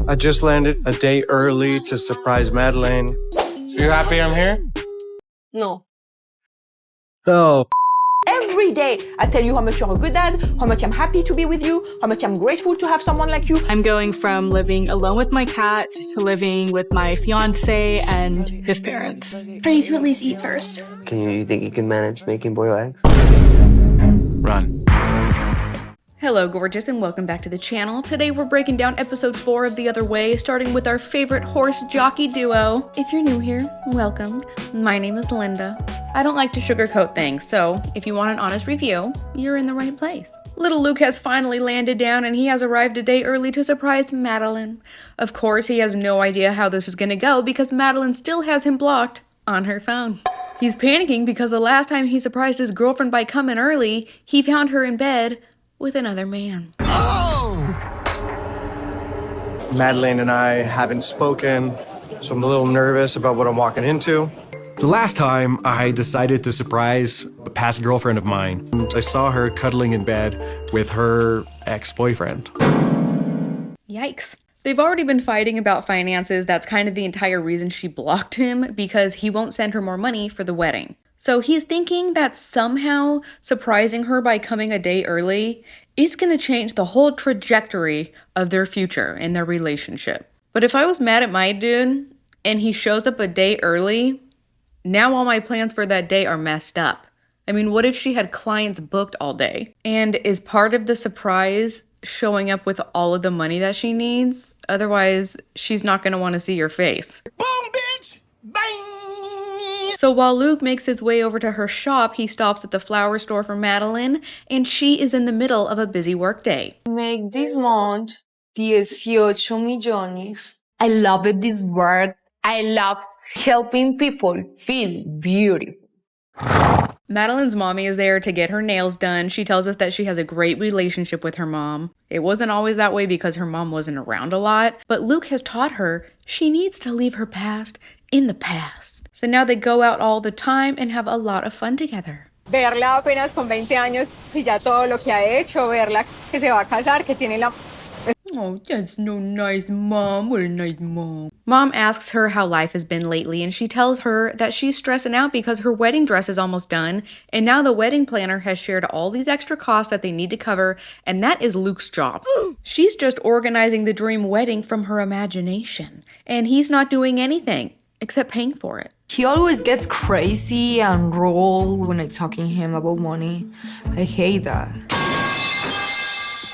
I just landed a day early to surprise Madeleine. You happy I'm here? No. Oh. Every day I tell you how much you're a good dad, how much I'm happy to be with you, how much I'm grateful to have someone like you. I'm going from living alone with my cat to living with my fiance and his parents. I need to at least eat first. You think you can manage making boiled eggs? Run. Hello gorgeous and welcome back to the channel. Today we're breaking down episode 4 of The Other Way, starting with our favorite horse jockey duo. If you're new here, welcome. My name is Linda. I don't like to sugarcoat things, so if you want an honest review, you're in the right place. Little Luke has finally landed down and he has arrived a day early to surprise Madeleine. Of course, he has no idea how this is gonna go because Madeleine still has him blocked on her phone. He's panicking because the last time he surprised his girlfriend by coming early, he found her in bed with another man. Oh! Madeleine and I haven't spoken, so I'm a little nervous about what I'm walking into. The last time I decided to surprise a past girlfriend of mine, I saw her cuddling in bed with her ex-boyfriend. Yikes. They've already been fighting about finances. That's kind of the entire reason she blocked him, because he won't send her more money for the wedding. So he's thinking that somehow surprising her by coming a day early is gonna change the whole trajectory of their future and their relationship. But if I was mad at my dude and he shows up a day early, now all my plans for that day are messed up. I mean, what if she had clients booked all day? And is part of the surprise showing up with all of the money that she needs? Otherwise, she's not gonna wanna see your face. Boom, bitch! Bang! So while Luke makes his way over to her shop, he stops at the flower store for Madeleine, and she is in the middle of a busy workday. Make this month 18 millones. I love it, this work. I love helping people feel beautiful. Madeleine's mommy is there to get her nails done. She tells us that she has a great relationship with her mom. It wasn't always that way because her mom wasn't around a lot, but Luke has taught her she needs to leave her past in the past. So now they go out all the time and have a lot of fun together. Verla apenas con 20 años y ya todo lo que ha hecho, verla que se va a casar, que tiene la... Oh, that's no nice mom. What a nice mom. Mom asks her how life has been lately, and she tells her that she's stressing out because her wedding dress is almost done, and now the wedding planner has shared all these extra costs that they need to cover, and that is Luke's job. She's just organizing the dream wedding from her imagination, and he's not doing anything except paying for it. He always gets crazy and roll when I talking to him about money. I hate that.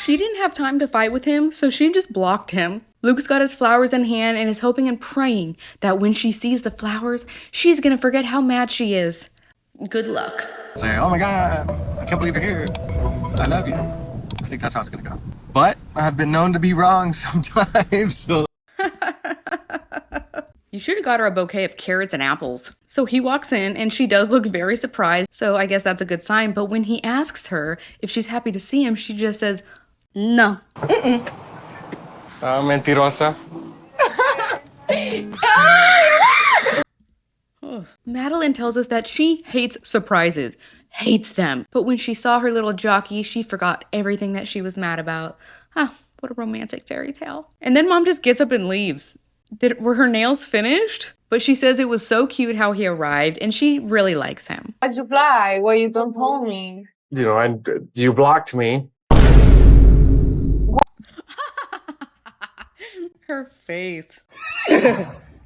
She didn't have time to fight with him, so she just blocked him. Luke's got his flowers in hand and is hoping and praying that when she sees the flowers, she's gonna forget how mad she is. Good luck. Say, oh my God, I can't believe you're here. I love you. I think that's how it's gonna go. But I've been known to be wrong sometimes, so. You should have got her a bouquet of carrots and apples. So he walks in and she does look very surprised, so I guess that's a good sign. But when he asks her if she's happy to see him, she just says, no. Mentirosa. Madeleine tells us that she hates surprises, hates them. But when she saw her little jockey, she forgot everything that she was mad about. Ah, what a romantic fairy tale. And then Mom just gets up and leaves. Were her nails finished? But she says it was so cute how he arrived, and she really likes him. Why'd you fly? Why you don't tell me? You know, you blocked me. Her face.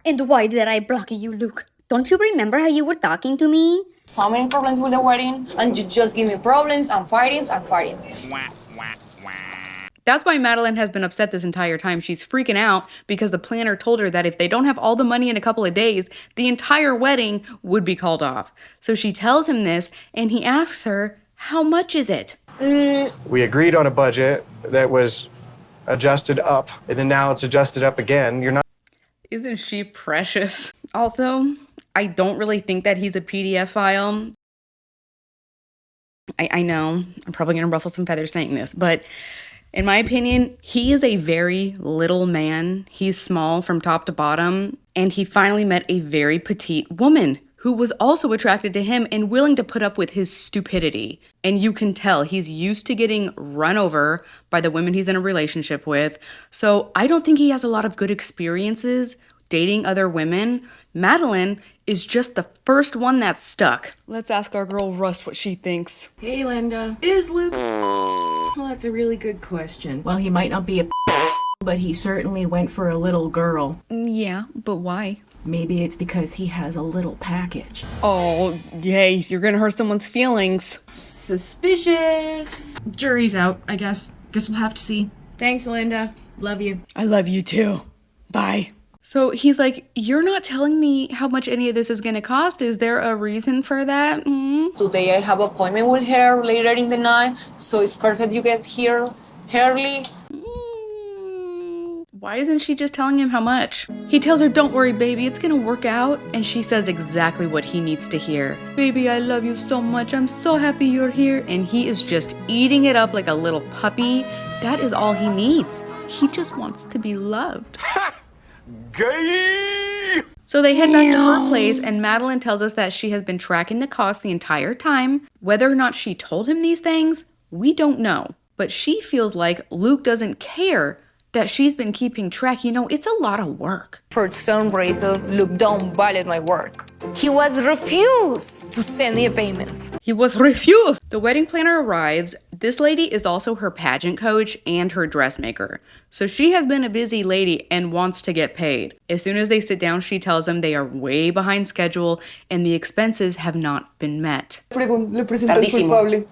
And why did I block you, Luke? Don't you remember how you were talking to me? So many problems with the wedding, and you just give me problems and fightings and fightings. That's why Madeleine has been upset this entire time. She's freaking out because the planner told her that if they don't have all the money in a couple of days, the entire wedding would be called off. So she tells him this, and he asks her, how much is it? We agreed on a budget that was adjusted up, and then now it's adjusted up again. You're not... Isn't she precious? Also, I don't really think that he's a PDF file. I know, I'm probably gonna ruffle some feathers saying this, but in my opinion, he is a very little man. He's small from top to bottom, and he finally met a very petite woman who was also attracted to him and willing to put up with his stupidity. And you can tell he's used to getting run over by the women he's in a relationship with. So I don't think he has a lot of good experiences dating other women. Madelein is just the first one that's stuck. Let's ask our girl Rust what she thinks. Hey, Linda. Is Luke? Well, that's a really good question. Well, he might not be a but he certainly went for a little girl. Yeah, but why? Maybe it's because he has a little package. Oh, yay, you're gonna hurt someone's feelings. Suspicious. Jury's out, I guess. Guess we'll have to see. Thanks, Linda. Love you. I love you too. Bye. So he's like, you're not telling me how much any of this is gonna cost? Is there a reason for that? Today I have an appointment with her later in the night, so it's perfect you get here early. Why isn't she just telling him how much? He tells her, don't worry, baby, it's gonna work out. And she says exactly what he needs to hear. Baby, I love you so much. I'm so happy you're here. And he is just eating it up like a little puppy. That is all he needs. He just wants to be loved. Gay! So they head back to her place, and Madelein tells us that she has been tracking the cost the entire time. Whether or not she told him these things, we don't know. But she feels like Luke doesn't care that she's been keeping track. You know, it's a lot of work. For some reason, Luke don't value my work. He was refused to send me payments. He was refused. The wedding planner arrives. This lady is also her pageant coach and her dressmaker. So she has been a busy lady and wants to get paid. As soon as they sit down, she tells them they are way behind schedule and the expenses have not been met. Tardísimo.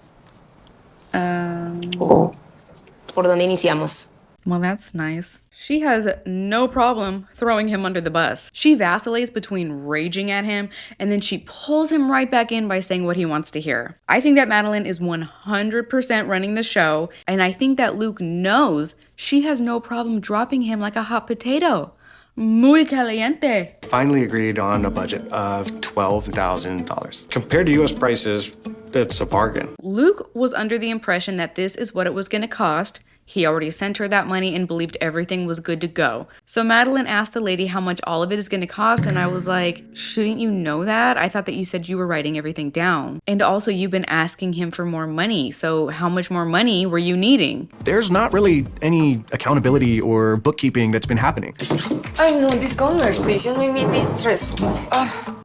¿Por dónde iniciamos? Well, that's nice. She has no problem throwing him under the bus. She vacillates between raging at him and then she pulls him right back in by saying what he wants to hear. I think that Madelein is 100% running the show, and I think that Luke knows she has no problem dropping him like a hot potato. Muy caliente. Finally agreed on a budget of $12,000. Compared to US prices, it's a bargain. Luke was under the impression that this is what it was going to cost. He already sent her that money and believed everything was good to go. So Madelein asked the lady how much all of it is going to cost, and I was like, shouldn't you know that? I thought that you said you were writing everything down. And also, you've been asking him for more money, so how much more money were you needing? There's not really any accountability or bookkeeping that's been happening. I know, this conversation made me stressful.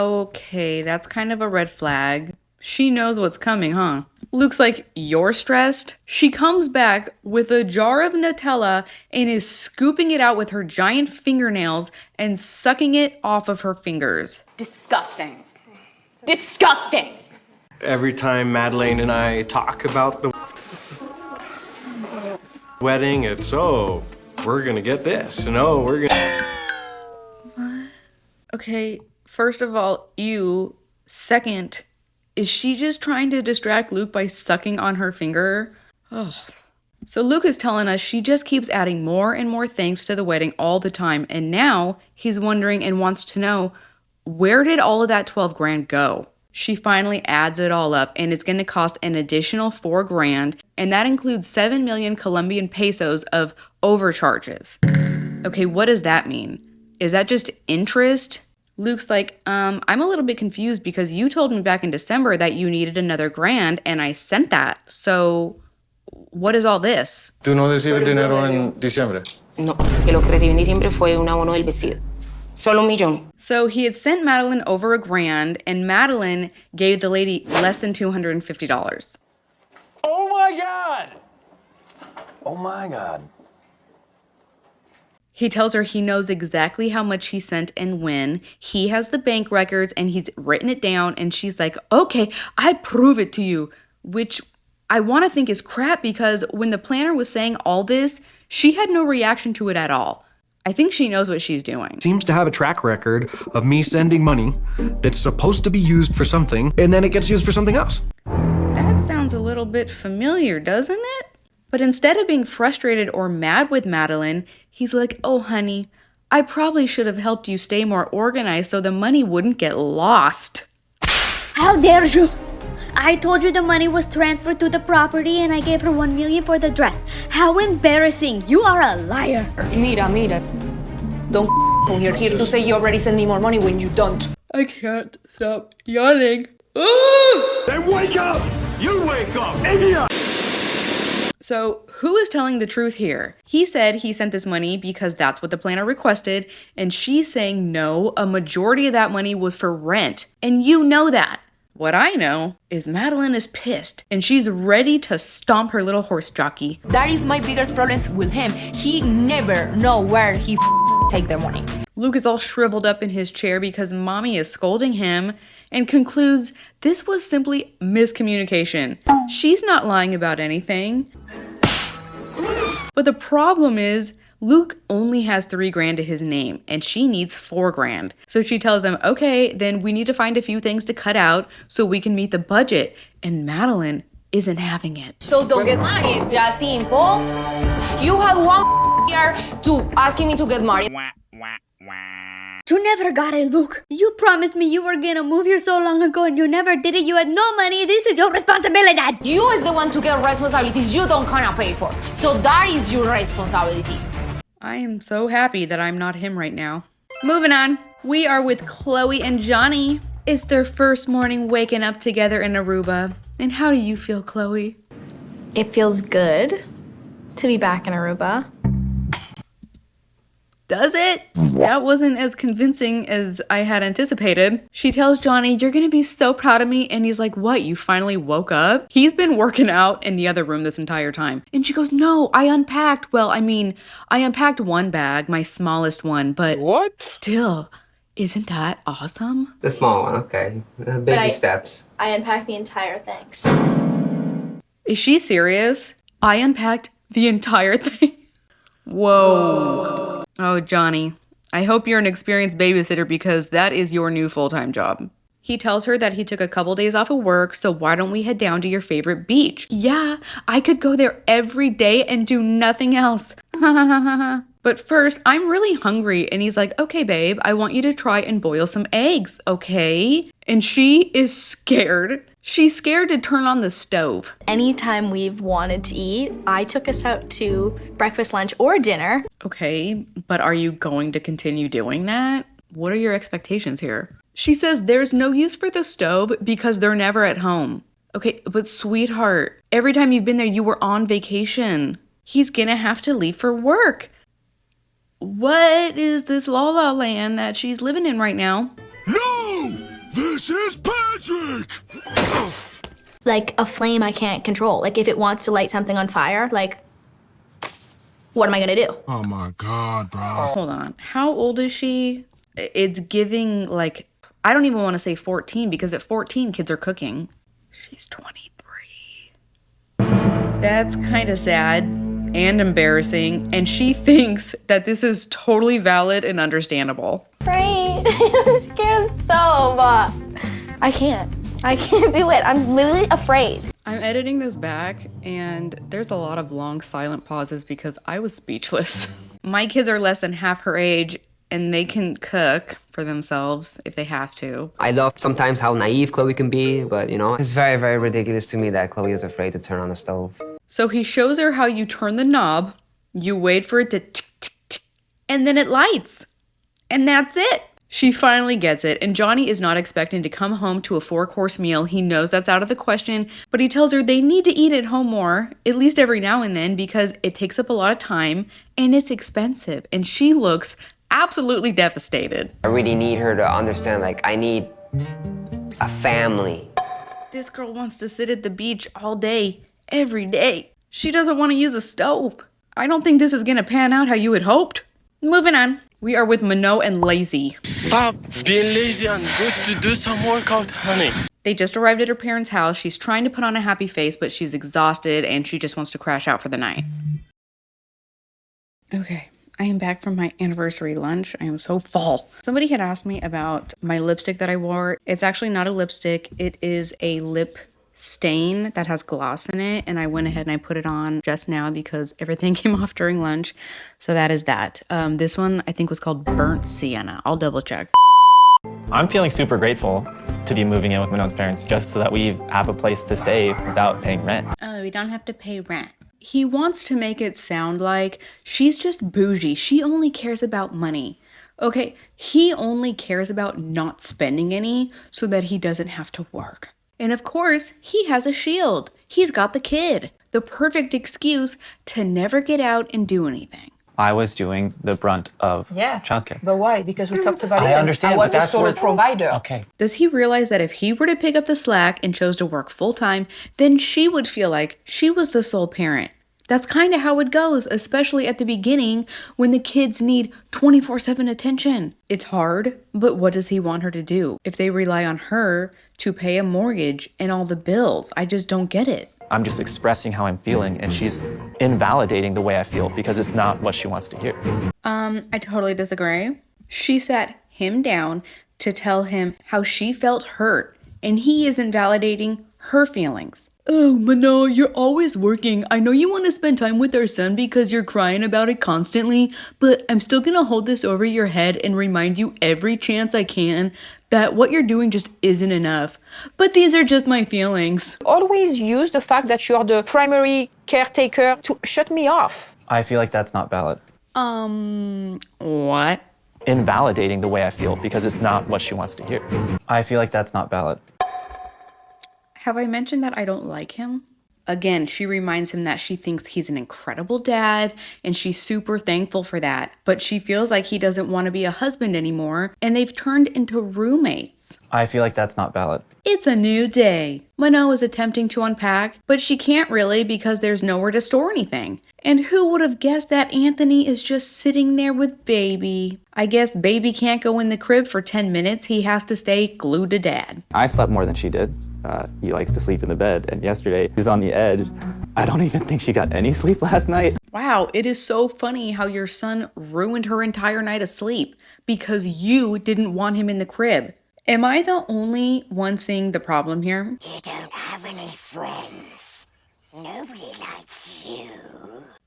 Okay, that's kind of a red flag. She knows what's coming, huh? Luke's like, you're stressed? She comes back with a jar of Nutella and is scooping it out with her giant fingernails and sucking it off of her fingers. Disgusting. Disgusting. Every time Madeleine and I talk about the wedding, it's, oh, we're gonna get this, and oh, we're gonna... What? Okay, first of all, ew. Second, is she just trying to distract Luke by sucking on her finger? Ugh. So Luke is telling us she just keeps adding more and more things to the wedding all the time, and now he's wondering and wants to know, where did all of that 12 grand go? She finally adds it all up, and it's going to cost an additional 4 grand, and that includes 7 million Colombian pesos of overcharges. Okay, what does that mean? Is that just interest? Luke's like, I'm a little bit confused because you told me back in December that you needed another grand and I sent that. So what is all this? ¿Tú no recibes dinero en diciembre? No, que lo que recibí en diciembre fue un abono del vestido. Solo $1 million. So he had sent Madelein over $1 grand and Madelein gave the lady less than $250. Oh my God! Oh my God. He tells her he knows exactly how much he sent and when. He has the bank records and he's written it down, and she's like, okay, I prove it to you, which I want to think is crap because when the planner was saying all this, she had no reaction to it at all. I think she knows what she's doing. Seems to have a track record of me sending money that's supposed to be used for something, and then it gets used for something else. That sounds a little bit familiar, doesn't it? But instead of being frustrated or mad with Madelein, he's like, oh, honey, I probably should have helped you stay more organized so the money wouldn't get lost. How dare you! I told you the money was transferred to the property and I gave her 1 million for the dress. How embarrassing! You are a liar! Mira. Don't come here to say you already sent me more money when you don't. I can't stop yawning. Then wake up! You wake up, idiot! So, who is telling the truth here? He said he sent this money because that's what the planner requested, and she's saying no, a majority of that money was for rent, and you know that. What I know is Madelein is pissed, and she's ready to stomp her little horse jockey. That is my biggest problems with him. He never know where he take the money. Luke is all shriveled up in his chair because mommy is scolding him, and concludes this was simply miscommunication. She's not lying about anything. But the problem is, Luke only has $3,000 to his name, and she needs $4,000. So she tells them, okay, then we need to find a few things to cut out so we can meet the budget. And Madelein isn't having it. So don't get married, just simple. You have 1 year to asking me to get married. You never got it, Luke. You promised me you were gonna move here so long ago and you never did it. You had no money. This is your responsibility. You is the one to get responsibilities you don't kinda pay for. So that is your responsibility. I am so happy that I'm not him right now. Moving on. We are with Chloe and Johnny. It's their first morning waking up together in Aruba. And how do you feel, Chloe? It feels good to be back in Aruba. Does it? That wasn't as convincing as I had anticipated. She tells Johnny, you're gonna be so proud of me. And he's like, what, you finally woke up? He's been working out in the other room this entire time. And she goes, no, I unpacked. Well, I mean, I unpacked one bag, my smallest one, but what? Still, isn't that awesome? The small one, okay. Baby steps. I unpacked the entire thing. Is she serious? I unpacked the entire thing? Whoa. Oh, Johnny, I hope you're an experienced babysitter because that is your new full-time job. He tells her that he took a couple days off of work, so why don't we head down to your favorite beach? Yeah, I could go there every day and do nothing else. But first, I'm really hungry. And he's like, okay, babe, I want you to try and boil some eggs, okay? And she is scared. She's scared to turn on the stove. Anytime we've wanted to eat, I took us out to breakfast, lunch, or dinner. Okay, but are you going to continue doing that? What are your expectations here? She says there's no use for the stove because they're never at home. Okay, but sweetheart, every time you've been there, you were on vacation. He's gonna have to leave for work. What is this la la land that she's living in right now? No! This is Patrick! Like a flame I can't control. Like if it wants to light something on fire, like, what am I gonna do? Oh my God, bro. Hold on, how old is she? It's giving like, I don't even want to say 14 because at 14 kids are cooking. She's 23. That's kind of sad and embarrassing, and she thinks that this is totally valid and understandable. Right? I'm scared so much. I can't do it. I'm literally afraid. I'm editing this back, and there's a lot of long silent pauses because I was speechless. My kids are less than half her age, and they can cook for themselves if they have to. I love sometimes how naive Chloe can be, but you know, it's very, very ridiculous to me that Chloe is afraid to turn on the stove. So he shows her how you turn the knob, you wait for it to tick, tick, tick, and then it lights. And that's it. She finally gets it, and Johnny is not expecting to come home to a 4-course meal. He knows that's out of the question, but he tells her they need to eat at home more, at least every now and then, because it takes up a lot of time and it's expensive. And she looks absolutely devastated. I really need her to understand, like, I need a family. This girl wants to sit at the beach all day, every day. She doesn't want to use a stove. I don't think this is gonna pan out how you had hoped. Moving on. We are with Mano and Lazy. Stop being lazy and go to do some workout, honey. They just arrived at her parents' house. She's trying to put on a happy face, but she's exhausted and she just wants to crash out for the night. Okay, I am back from my anniversary lunch. I am so full. Somebody had asked me about my lipstick that I wore. It's actually not a lipstick. It is a lip stain that has gloss in it, and I went ahead and I put it on just now because everything came off during lunch. So that is that. This one I think was called Burnt Sienna. I'll double check. I'm feeling super grateful to be moving in with Manon's parents just so that we have a place to stay without paying rent. Oh, we don't have to pay rent. he wants to make it sound like she's just bougie. She only cares about money. Okay, he only cares about not spending any so that he doesn't have to work. And of course, he has a shield. He's got the kid. The perfect excuse to never get out and do anything. I was doing the brunt of childcare. But why? Because we talked about it. I understand, I was but that's a sole where... provider. Okay. Does he realize that if he were to pick up the slack and chose to work full-time, then she would feel like she was the sole parent? That's kind of how it goes, especially at the beginning when the kids need 24/7 attention. It's hard, but what does he want her to do if they rely on her to pay a mortgage and all the bills? I just don't get it. I'm just expressing how I'm feeling, and she's invalidating the way I feel because it's not what she wants to hear. I totally disagree. She sat him down to tell him how she felt hurt, and he is invalidating her feelings. Oh, Mano, you're always working. I know you want to spend time with our son because you're crying about it constantly, but I'm still gonna hold this over your head and remind you every chance I can that what you're doing just isn't enough. But these are just my feelings. Always use the fact that you're the primary caretaker to shut me off. I feel like that's not valid. What? Invalidating the way I feel because it's not what she wants to hear. I feel like that's not valid. Have I mentioned that I don't like him? Again, she reminds him that she thinks he's an incredible dad and she's super thankful for that. But she feels like he doesn't want to be a husband anymore and they've turned into roommates. I feel like that's not valid. It's a new day. Mano is attempting to unpack, but she can't really because there's nowhere to store anything. And who would have guessed that Anthony is just sitting there with baby? I guess baby can't go in the crib for 10 minutes. He has to stay glued to dad. I slept more than she did. He likes to sleep in the bed, and yesterday he's on the edge. I don't even think she got any sleep last night. Wow, it is so funny how your son ruined her entire night of sleep because you didn't want him in the crib. Am I the only one seeing the problem here? You don't have any friends. Nobody likes you.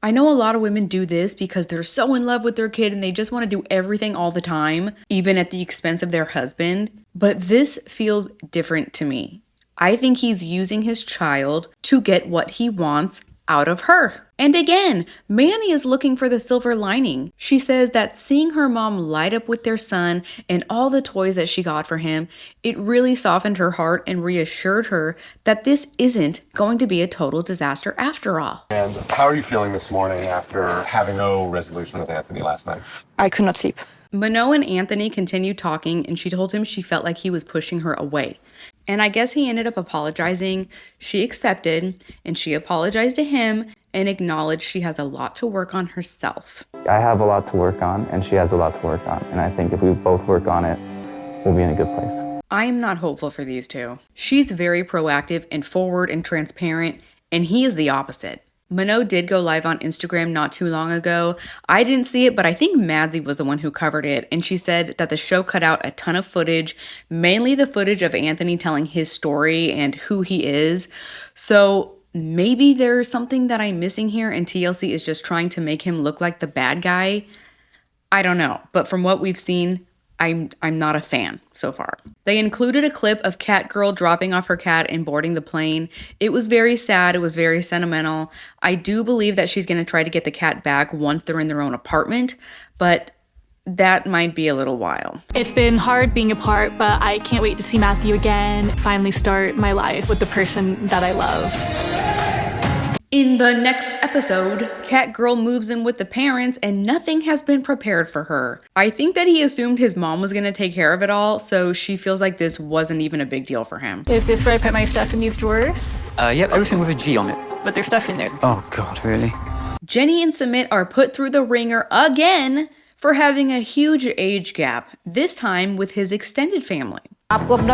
I know a lot of women do this because they're so in love with their kid and they just want to do everything all the time, even at the expense of their husband. But this feels different to me. I think he's using his child to get what he wants out of her. And again, Manny is looking for the silver lining. She says that seeing her mom light up with their son and all the toys that she got for him, it really softened her heart and reassured her that this isn't going to be a total disaster after all. And how are you feeling this morning after having no resolution with Anthony last night? I could not sleep. Mano and Anthony continued talking and she told him she felt like he was pushing her away. And I guess he ended up apologizing. She accepted and she apologized to him and acknowledged she has a lot to work on herself. I have a lot to work on and she has a lot to work on. And I think if we both work on it, we'll be in a good place. I am not hopeful for these two. She's very proactive and forward and transparent, and he is the opposite. Mano did go live on Instagram not too long ago. I didn't see it, but I think Madsy was the one who covered it. And she said that the show cut out a ton of footage, mainly the footage of Anthony telling his story and who he is. So maybe there's something that I'm missing here and TLC is just trying to make him look like the bad guy. I don't know. But from what we've seen, I'm not a fan so far. They included a clip of Cat Girl dropping off her cat and boarding the plane. It was very sad. It was very sentimental. I do believe that she's going to try to get the cat back once they're in their own apartment, but that might be a little while. It's been hard being apart, but I can't wait to see Matthew again, finally start my life with the person that I love. In the next episode, Cat Girl moves in with the parents and nothing has been prepared for her. I think that he assumed his mom was going to take care of it all, so she feels like this wasn't even a big deal for him. Is this where I put my stuff in these drawers? Yep, everything with a G on it. But there's stuff in there. Oh God, really? Jenny and Sumit are put through the ringer again for having a huge age gap, this time with his extended family. Haven't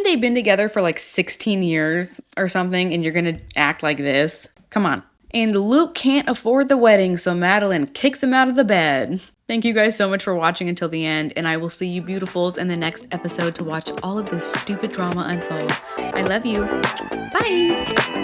they been together for like 16 years or something and you're gonna act like this? Come on. And Luke can't afford the wedding, so Madelein kicks him out of the bed. Thank you guys so much for watching until the end, and I will see you beautifuls in the next episode to watch all of this stupid drama unfold. I love you. Bye!